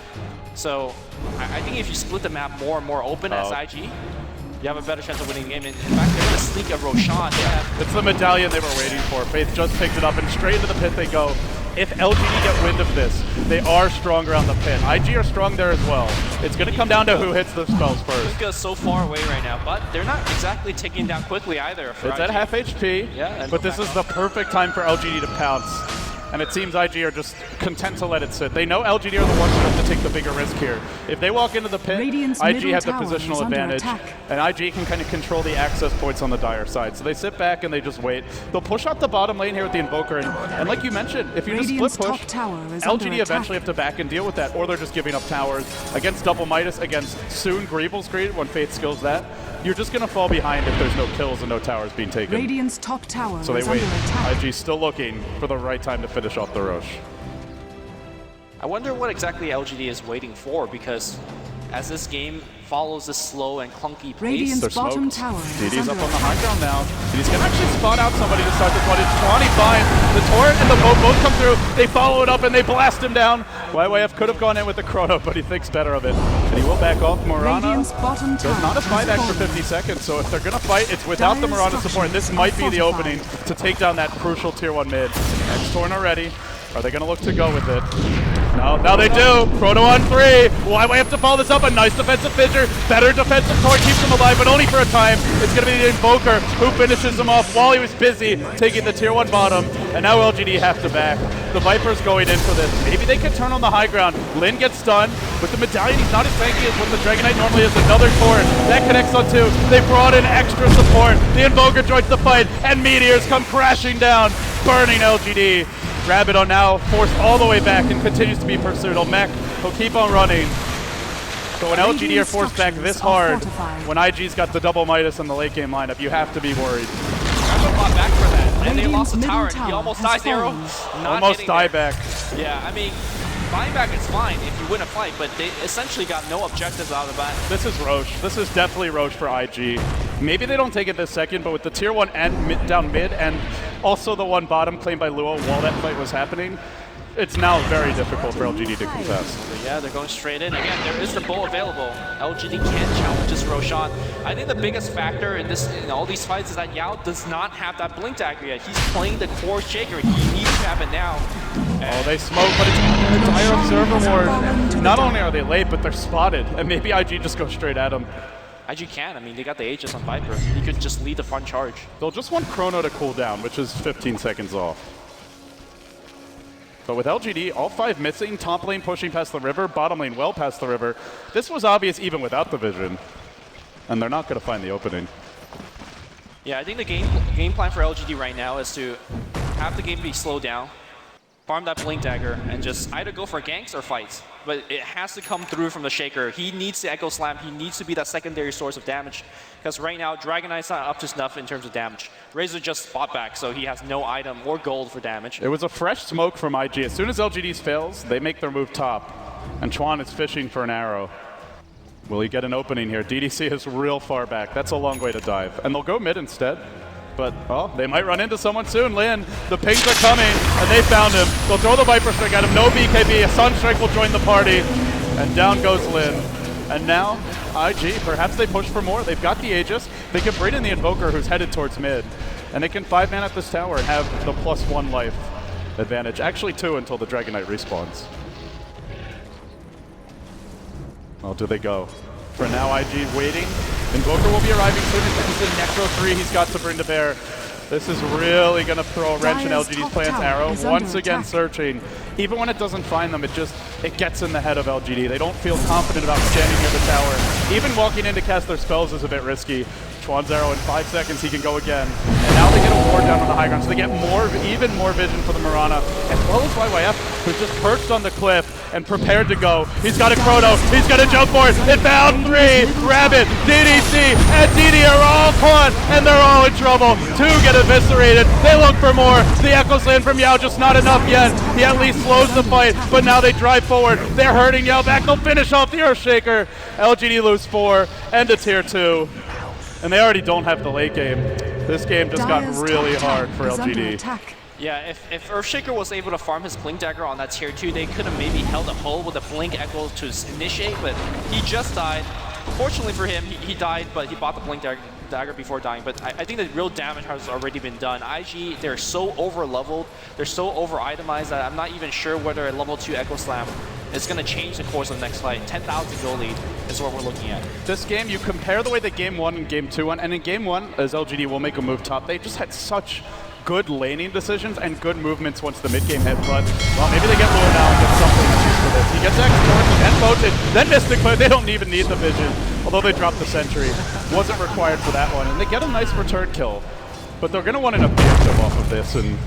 So I think if you split the map more and more open as IG, you have a better chance of winning the game. And in fact, they're going to sneak a Roshan. It's the medallion they were waiting for. Faith just picked it up and straight into the pit they go. If LGD get wind of this, they are strong around the pit. IG are strong there as well. It's going to come down to who hits the spells first. Luka's so far away right now, but they're not exactly taking down quickly either. It's at half HP, but this is the perfect time for LGD to pounce. And it seems IG are just content to let it sit. They know LGD are the ones who have to take the bigger risk here. If they walk into the pit, IG have the positional advantage, and IG can kind of control the access points on the Dire side. So they sit back and they just wait. They'll push out the bottom lane here with the Invoker, and like you mentioned, if you just split push, LGD eventually have to back and deal with that, or they're just giving up towers. Against Double Midas, against soon Greevil's Greed, when Faith skills that, you're just going to fall behind if there's no kills and no towers being taken. Radiant's top tower so they wait. IG's still looking for the right time to finish off the Roche. I wonder what exactly LGD is waiting for, because as this game follows this slow and clunky pace, Radiant's bottom tower DD's up on the high ground now. DD's going to actually spot out somebody to start this one. It's 25. The torrent and the boat both come through. They follow it up and they blast him down. YYF could have gone in with the chrono, but he thinks better of it. And he will back off. Morana does not a buyback for 50 seconds, so if they're going to fight, it's without the Morana support. And this might be the opening to take down that crucial tier 1 mid. X-Torn already. Are they going to look to go with it? No, now they do. Chrono on 3. Why we have to follow this up? A nice defensive fissure. Better defensive core keeps him alive, but only for a time. It's going to be the Invoker who finishes him off while he was busy taking the tier 1 bottom. And now LGD have to back. The Viper's going in for this. Maybe they can turn on the high ground. Lin gets stunned. With the medallion, he's not as tanky as what the Dragon Knight normally is. Another torrent. That connects on 2. They brought in extra support. The Invoker joins the fight, and meteors come crashing down, burning LGD. Rabbido now forced all the way back and continues to be pursued. Mech will keep on running. So when LGD are forced back this hard, when IG's got the double Midas in the late game lineup, you have to be worried. Rabbido fought back for that, and they lost the tower. He almost dies, Arrow. Almost dieback. Yeah, I mean, buying back is fine if you win a fight, but they essentially got no objectives out of that. This is Roche. This is definitely Roche for IG. Maybe they don't take it this second, but with the tier 1 and down mid, and also the one bottom claimed by Luo while that fight was happening, it's now very difficult for LGD to contest. So yeah, they're going straight in. Again, there is the bow available. LGD can't challenge this Roshan. I think the biggest factor in all these fights is that Yao does not have that blink dagger yet. He's playing the core shaker. He needs to have it now. Oh, they smoke, but it's Dire Observer Ward. Not only are they late, but they're spotted, and maybe IG just goes straight at them. IG can. I mean, they got the Aegis on Viper. He could just lead the front charge. They'll just want Chrono to cool down, which is 15 seconds off. But with LGD, all 5 missing, top lane pushing past the river, bottom lane well past the river. This was obvious even without the vision. And they're not going to find the opening. Yeah, I think the game plan for LGD right now is to have the game be slowed down, farm that Blink Dagger, and just either go for ganks or fights. But it has to come through from the Shaker. He needs the Echo Slam. He needs to be that secondary source of damage. Because right now, Dragon Knight's not up to snuff in terms of damage. Razor just fought back, so he has no item or gold for damage. It was a fresh smoke from IG. As soon as LGD's fails, they make their move top. And Chuan is fishing for an arrow. Will he get an opening here? DDC is real far back. That's a long way to dive. And they'll go mid instead. But, oh, they might run into someone soon. Lin, the pings are coming, and they found him. They'll throw the Viper Strike at him. No BKB. A Sunstrike will join the party. And down goes Lin. And now, IG, perhaps they push for more. They've got the Aegis. They can bring in the Invoker, who's headed towards mid. And they can 5-man at this tower and have the +1 life advantage. Actually 2 until the Dragon Knight respawns. Well, do they go? For now, IG waiting. Invoker will be arriving soon. It's the Necro 3 he's got to bring to bear. This is really going to throw a wrench in LGD's plans. Arrow once again searching. Even when it doesn't find them, it gets in the head of LGD. They don't feel confident about standing near the tower. Even walking in to cast their spells is a bit risky. Chuan's arrow in 5 seconds, he can go again. And now they get a ward down on the high ground, so they get even more vision for the Mirana, as well as YYF, who's just perched on the cliff and prepared to go. He's got a chrono, he's got a jump force, it found 3, Rabbit, DDC, and DD are all caught, and they're all in trouble. 2 get eviscerated, they look for more. The Echo Slam from Yao just not enough yet. He at least slows the fight, but now they drive forward. They're hurting Yao back, they'll finish off the Earthshaker. LGD lose 4 and a tier 2. And they already don't have the late game. This game just got really hard for LGD. Yeah, if Earthshaker was able to farm his Blink Dagger on that tier 2, they could have maybe held a hold with a Blink Echo to initiate, but he just died. Fortunately for him, he died, but he bought the Blink Dagger before dying. But I think the real damage has already been done. IG, they're so over-leveled, they're so over-itemized that I'm not even sure whether a level 2 Echo Slam is going to change the course of the next fight. 10,000 goal lead is what we're looking at. This game, you compare the way that Game 1 and Game 2 went, and in Game 1, as LGD will make a move top, they just had such good laning decisions and good movements once the mid-game hit, but, well, maybe they get Lua now and get something to use for this. He gets X-Torch, then Moted, then Mystic Flare. They don't even need the vision, although they dropped the Sentry. Wasn't required for that one, and they get a nice return kill, but they're going to want an objective off of this, and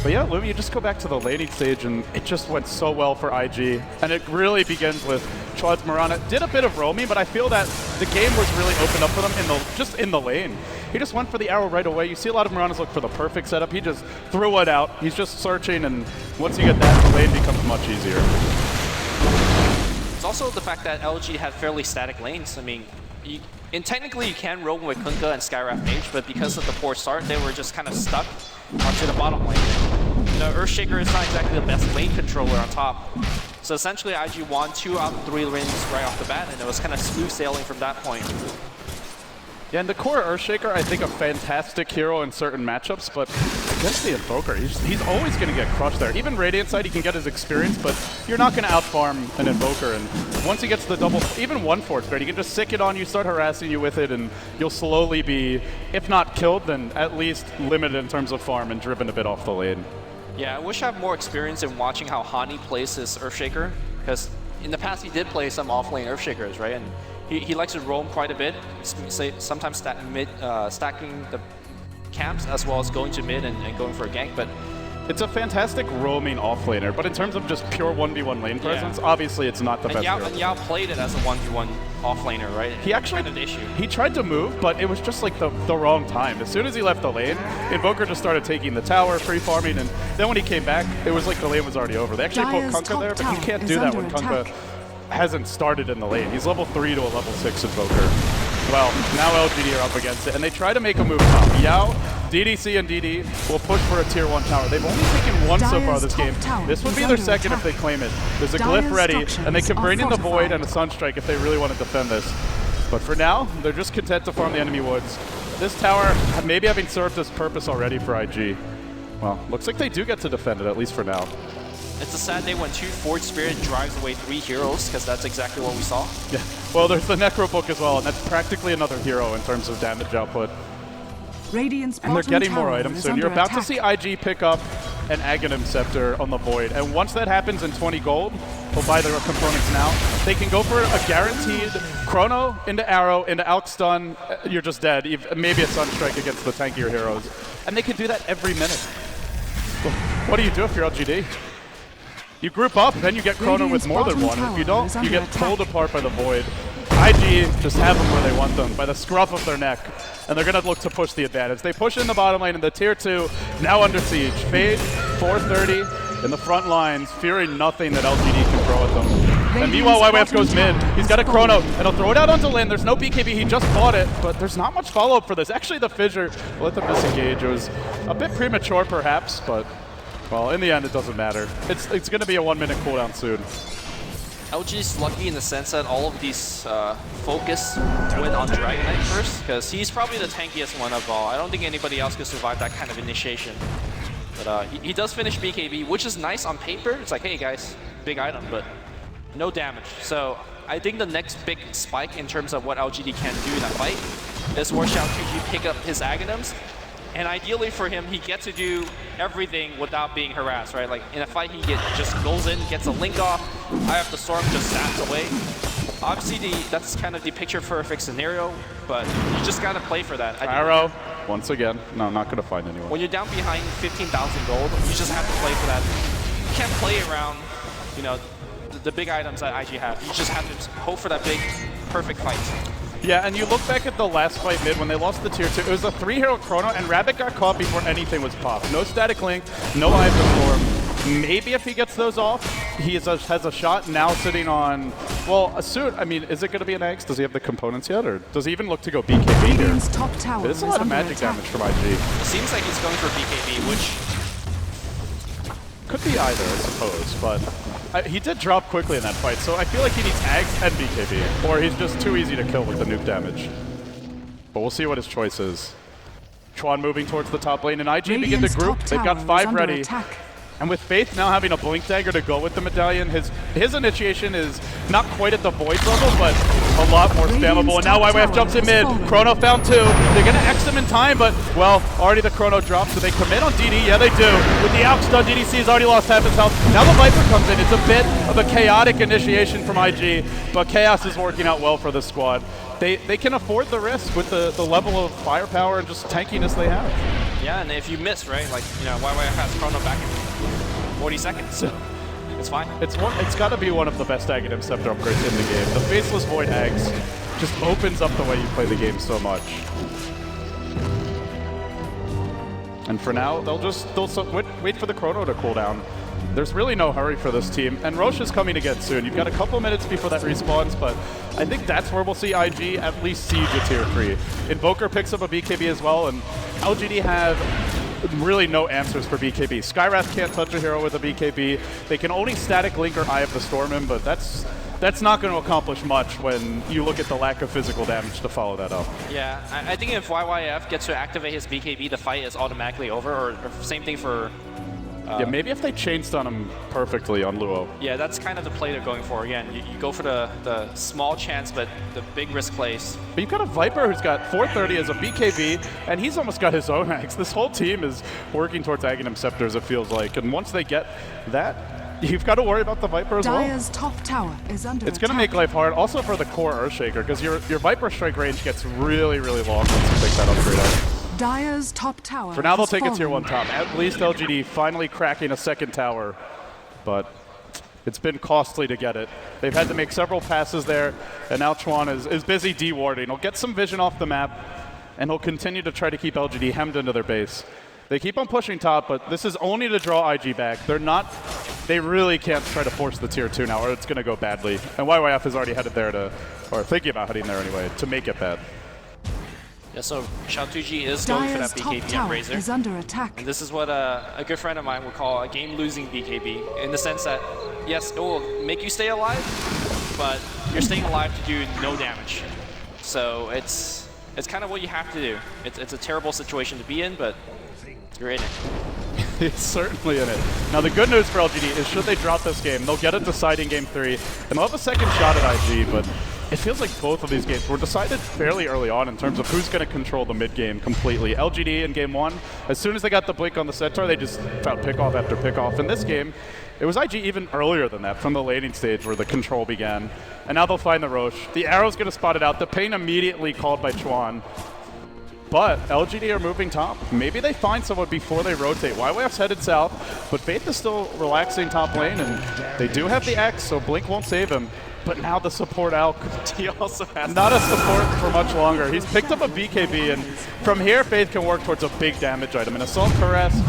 but yeah, Lou, you just go back to the laning stage, and it just went so well for IG. And it really begins with Chuan's Mirana. Did a bit of roaming, but I feel that the game was really opened up for them just in the lane. He just went for the arrow right away. You see a lot of Miranas look for the perfect setup. He just threw it out. He's just searching, and once you get that, the lane becomes much easier. It's also the fact that LG had fairly static lanes. I mean, and technically you can roam with Kunkka and Skywrath Mage, but because of the poor start, they were just kind of stuck onto the bottom lane. You know, Earthshaker is not exactly the best lane controller on top. So essentially IG won 2 out of 3 lanes right off the bat, and it was kind of smooth sailing from that point. Yeah, and the core Earthshaker, I think, a fantastic hero in certain matchups, but against the Invoker, he's always going to get crushed there. Even Radiant side, he can get his experience, but you're not going to outfarm an Invoker. And once he gets the double, even one Force Guard, he can just sick it on you, start harassing you with it, and you'll slowly be, if not killed, then at least limited in terms of farm and driven a bit off the lane. Yeah, I wish I had more experience in watching how Hani plays his Earthshaker, because in the past he did play some off-lane Earthshakers, right? And he likes to roam quite a bit, sometimes stacking the camps as well as going to mid and going for a gank, but it's a fantastic roaming offlaner, but in terms of just pure 1v1 lane presence, obviously it's not the best hero. And Yao played it as a 1v1 offlaner, right? He actually, kind of issue. He tried to move, but it was just like the wrong time. As soon as he left the lane, Invoker just started taking the tower, free farming, and then when he came back, it was like the lane was already over. They actually put Kunkka there, but you can't do that when Kunkka hasn't started in the lane. He's level 3 to a level 6 Invoker. Well, now LGD are up against it, and they try to make a move top. Yao, DDC, and DD will push for a tier 1 tower. They've only taken 1 so far this game. This would be their second if they claim it. There's a glyph ready, and they can bring in the Void and a Sunstrike if they really want to defend this. But for now, they're just content to farm the enemy woods. This tower, maybe having served its purpose already for IG. Well, looks like they do get to defend it, at least for now. It's a sad day when 2 Forge Spirit drives away 3 heroes, because that's exactly what we saw. Yeah, well, there's the Necro Book as well, and that's practically another hero in terms of damage output. Radiant's and they're getting more items soon. You're about to see IG pick up an Aghanim Scepter on the Void, and once that happens in 20 gold, we'll buy the components now, they can go for a guaranteed Chrono into Arrow, into Alk Stun, you're just dead, maybe a Sunstrike against the tankier heroes. And they can do that every minute. What do you do if you're LGD? You group up, then you get Chrono with more than one. If you don't, you get pulled apart by the Void. IG just have them where they want them, by the scruff of their neck. And they're going to look to push the advantage. They push in the bottom lane, and the tier 2 now under siege. Fade, 430 in the front lines, fearing nothing that LGD can throw at them. And meanwhile, YYF goes mid. He's got a Chrono, and he'll throw it out onto lane. There's no BKB, he just bought it, but there's not much follow-up for this. Actually, the Fissure let them disengage. It was a bit premature, perhaps, but well, in the end, it doesn't matter. It's going to be a 1-minute cooldown soon. LG's lucky in the sense that all of these focus went on Dragon Knight first, because he's probably the tankiest one of all. I don't think anybody else could survive that kind of initiation. But he does finish BKB, which is nice on paper. It's like, hey guys, big item, but no damage. So I think the next big spike in terms of what LGD can do in a fight is where Xiao QG pick up his Aghanims. And ideally for him, he gets to do everything without being harassed, right? Like in a fight, he just goes in, gets a link off. Eye of the Storm just zaps away. obviously that's kind of the picture-perfect scenario, but you just got to play for that. Arrow, once again. No, not going to find anyone. When you're down behind 15,000 gold, you just have to play for that. You can't play around, you know, the big items that IG have. You just have to hope for that big, perfect fight. Yeah, and you look back at the last fight mid when they lost the tier 2. It was a 3-hero chrono, and Rabbit got caught before anything was popped. No static link, no Eye of the Storm. Maybe if he gets those off, he has a shot now sitting on, well, a suit. I mean, is it going to be an X? Does he have the components yet, or does he even look to go BKB here? Radiant's top tower There's a lot of magic damage from IG. It seems like he's going for BKB, which could be either, I suppose, but he did drop quickly in that fight, so I feel like he needs Ags and BKB, or he's just too easy to kill with the nuke damage. But we'll see what his choice is. Chuan moving towards the top lane, and IG begin to group. They've got 5 ready. Attack. And with Faith now having a Blink Dagger to go with the Medallion, his initiation is not quite at the Void level, but a lot more spammable. And now YYF jumps in mid. Chrono found 2. They're going to X him in time, but, well, already the Chrono drops. Do they commit on DD? Yeah, they do. With the Out stun, DDC has already lost half his health. Now the Viper comes in. It's a bit of a chaotic initiation from IG, but Chaos is working out well for this squad. They can afford the risk with the level of firepower and just tankiness they have. yeah, and if you miss, right, like, you know, YYF has Chrono back in 40 seconds, so it's fine. It's got to be one of the best Aghanim Scepter upgrades in the game. The Faceless Void Ags just opens up the way you play the game so much. And for now, they'll wait for the Chrono to cool down. There's really no hurry for this team, and Roche is coming again soon. You've got a couple minutes before that respawns, but I think that's where we'll see IG at least siege a tier 3. Invoker picks up a BKB as well, and LGD have really no answers for BKB. Skywrath can't touch a hero with a BKB. They can only static link or Eye of the Storm him, but that's not going to accomplish much when you look at the lack of physical damage to follow that up. Yeah, I think if YYF gets to activate his BKB, the fight is automatically over, or same thing for... yeah, maybe if they chain stun him perfectly on Luo. Yeah, that's kind of the play they're going for. Again, you go for the small chance, but the big risk plays. But you've got a Viper who's got 430 as a BKB, and he's almost got his own axe. This whole team is working towards Aghanim Scepters, it feels like. And once they get that, you've got to worry about the Viper as well. Dire's top tower is under It's going to attack. make life hard, also for the core Earthshaker, because your Viper strike range gets really, really long once you pick that upgrade up. Dire's top tower. For now, they'll has take a tier fallen. 1 top. At least LGD finally cracking a second tower, but it's been costly to get it. They've had to make several passes there, and now Chuan is busy de-warding. He'll get some vision off the map, and he'll continue to try to keep LGD hemmed into their base. They keep on pushing top, but this is only to draw IG back. They really can't try to force the tier 2 now, or it's going to go badly. And YYF is already headed there or thinking about heading there anyway, to make it bad. Yeah, so Xiaotuji is going for that Dire's top BKB tower on Razor. is under attack. And this is what a good friend of mine would call a game-losing BKB, in the sense that, yes, it will make you stay alive, but you're staying alive to do no damage. So it's kind of what you have to do. It's a terrible situation to be in, but you're in it. It's certainly in it. Now the good news for LGD is should they drop this game, they'll get a deciding game 3, and they'll have a second shot at IG, but it feels like both of these games were decided fairly early on in terms of who's going to control the mid game completely. LGD in game 1, as soon as they got the blink on the Centaur, they just found pickoff after pickoff. In this game, it was IG even earlier than that, from the laning stage where the control began. And now they'll find the Roche. The Arrow's going to spot it out. The Pain immediately called by Chuan. But LGD are moving top. Maybe they find someone before they rotate. YYF's headed south, but Faith is still relaxing top lane, and they do have the X, so Blink won't save him. But now the support Alk. He also has Not a support for much longer. He's picked up a BKB, and from here, Faith can work towards a big damage item. An Assault Caress,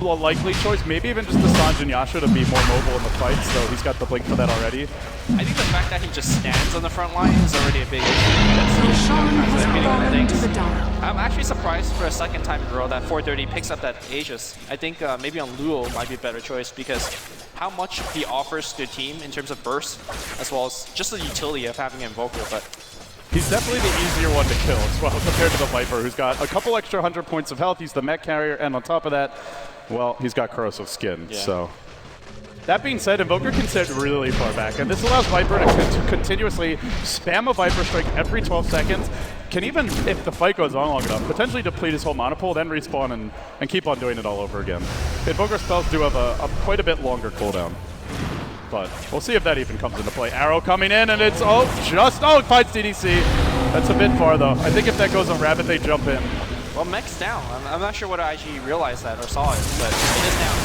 a likely choice, maybe even just the Sanj and Yasha to be more mobile in the fight, so he's got the blink for that already. I think the fact that he just stands on the front line is already a big issue. Roshan has fallen to the Dire. I'm actually surprised for a second time in a row that 430 picks up that Aegis. I think maybe on Luo might be a better choice, because how much he offers to the team in terms of burst, as well as just the utility of having an Invoker, but He's definitely the easier one to kill as well compared to the Viper, who's got a couple extra 100 points of health. He's the mech carrier, and on top of that, well, he's got corrosive skin, so. That being said, Invoker can sit really far back, and this allows Viper to continuously spam a Viper strike every 12 seconds. Can even, if the fight goes on long enough, potentially deplete his whole mana pool, then respawn and keep on doing it all over again. Invoker spells do have quite a bit longer cooldown. But we'll see if that even comes into play. Arrow coming in, and it's, oh, it finds DDC. That's a bit far, though. I think if that goes on Rabbit, they jump in. Well, Mech's down. I'm not sure whether IG realized that or saw it, but it is down.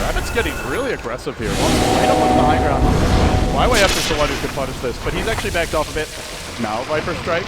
Rabbit's getting really aggressive here. Right up on the high ground. YYF is the one who can punish this, but he's actually backed off a bit. Now Viper strike.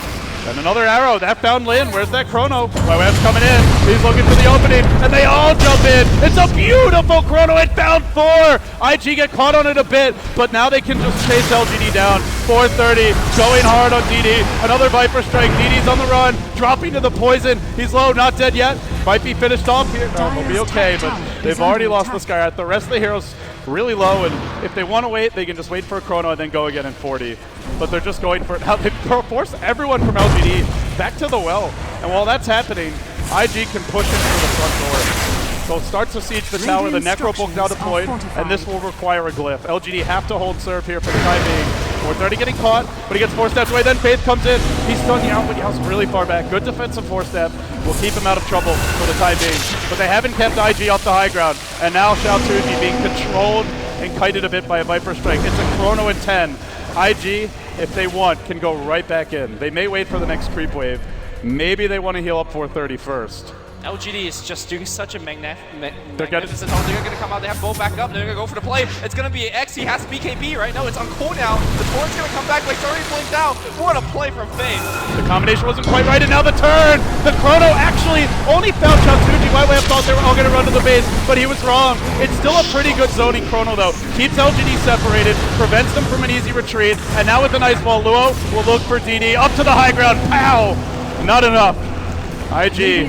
And another arrow. That found Lin. Where's that chrono? YYF's coming in. He's looking for the opening, and they all jump in. It's a beautiful chrono. It found 4. IG get caught on it a bit, but now they can just chase LGD down. 430, going hard on DD. Another Viper strike. DD's on the run, dropping to the poison. He's low, not dead yet. Might be finished off here. No, he'll be okay, but they've already lost the Skyrat. The rest of the heroes really low, and if they want to wait, they can just wait for a chrono and then go again in 40. But they're just going for it. Now they force everyone from LGD back to the well. And while that's happening, IG can push in through the front door. So it starts to siege the tower, the Necro Book now deployed, and this will require a glyph. LGD have to hold serve here for the time being. 430 getting caught, but he gets 4 steps away, then Faith comes in. He's stunned Yao, but Yao's really far back. Good defensive 4-step. Will keep him out of trouble for the time being. But they haven't kept IG off the high ground. And now Xiao Tuji being controlled and kited a bit by a Viper strike. It's a chrono in 10. IG, if they want, can go right back in. They may wait for the next creep wave. Maybe they want to heal up 430 first. LGD is just doing such a magnificent. They're going to come out. They have both back up. They're going to go for the play. It's going to be X. He has BKB right now. It's on cooldown. The torrent's going to come back like already blinked out. What a play from Faith. The combination wasn't quite right, and now the turn. The chrono actually only found Chatsuji. YYF thought they were all going to run to the base, but he was wrong. It's still a pretty good zoning chrono, though. Keeps LGD separated, prevents them from an easy retreat, and now with the nice ball, Luo will look for DD. Up to the high ground. Pow! Not enough. IG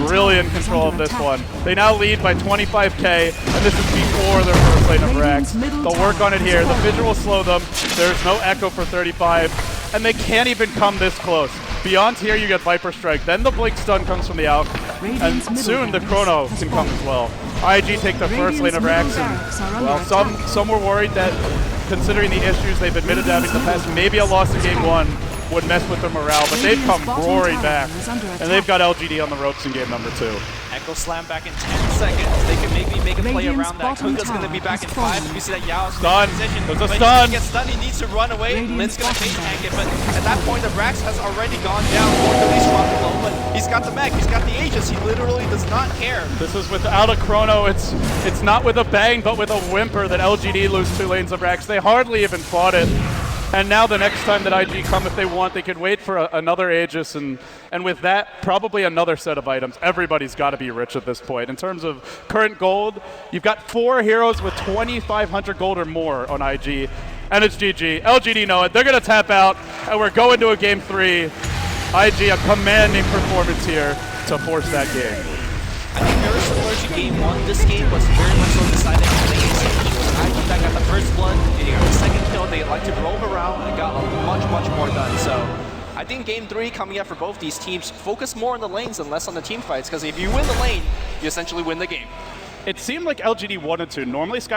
really in control of this one. They now lead by 25k, and this is before their first lane of racks. They'll work on it here. The Vigil will slow them. There's no Echo for 35, and they can't even come this close. Beyond here, you get Viper Strike. Then the Blink Stun comes from the out, and soon the Chrono can come as well. IG take the first lane of racks, and well, some were worried that, considering the issues they've admitted to having in the past, maybe a loss in game 1 would mess with their morale, but they've come roaring back, and they've got LGD on the ropes in game number 2. Echo Slam back in 10 seconds. They can maybe make a play around that. Kunga's going to be back in 5. We see that Yao's in position. There's a stun. He gets stunned. He needs to run away. Lin's going to face tank it, but at that point, the Rax has already gone down. He's dropped low, but he's got the mech. He's got the Aegis. He literally does not care. This is without a chrono. It's not with a bang, but with a whimper that LGD lose 2 lanes of Rax. They hardly even fought it. And now the next time that IG come, if they want, they could wait for another Aegis, and with that, probably another set of items. Everybody's got to be rich at this point. In terms of current gold, you've got 4 heroes with 2,500 gold or more on IG, and it's GG. LGD know it. They're going to tap out, and we're going to a game 3. IG, a commanding performance here to force that game. I think very similar to game 1. This game was very much so decided on the game. IG that got the first blood, and got the second kill. They like to roam around and got much more done. So I think game 3 coming up for both these teams, focus more on the lanes and less on the team fights, because if you win the lane, you essentially win the game. It seemed like LGD wanted to. Normally Sky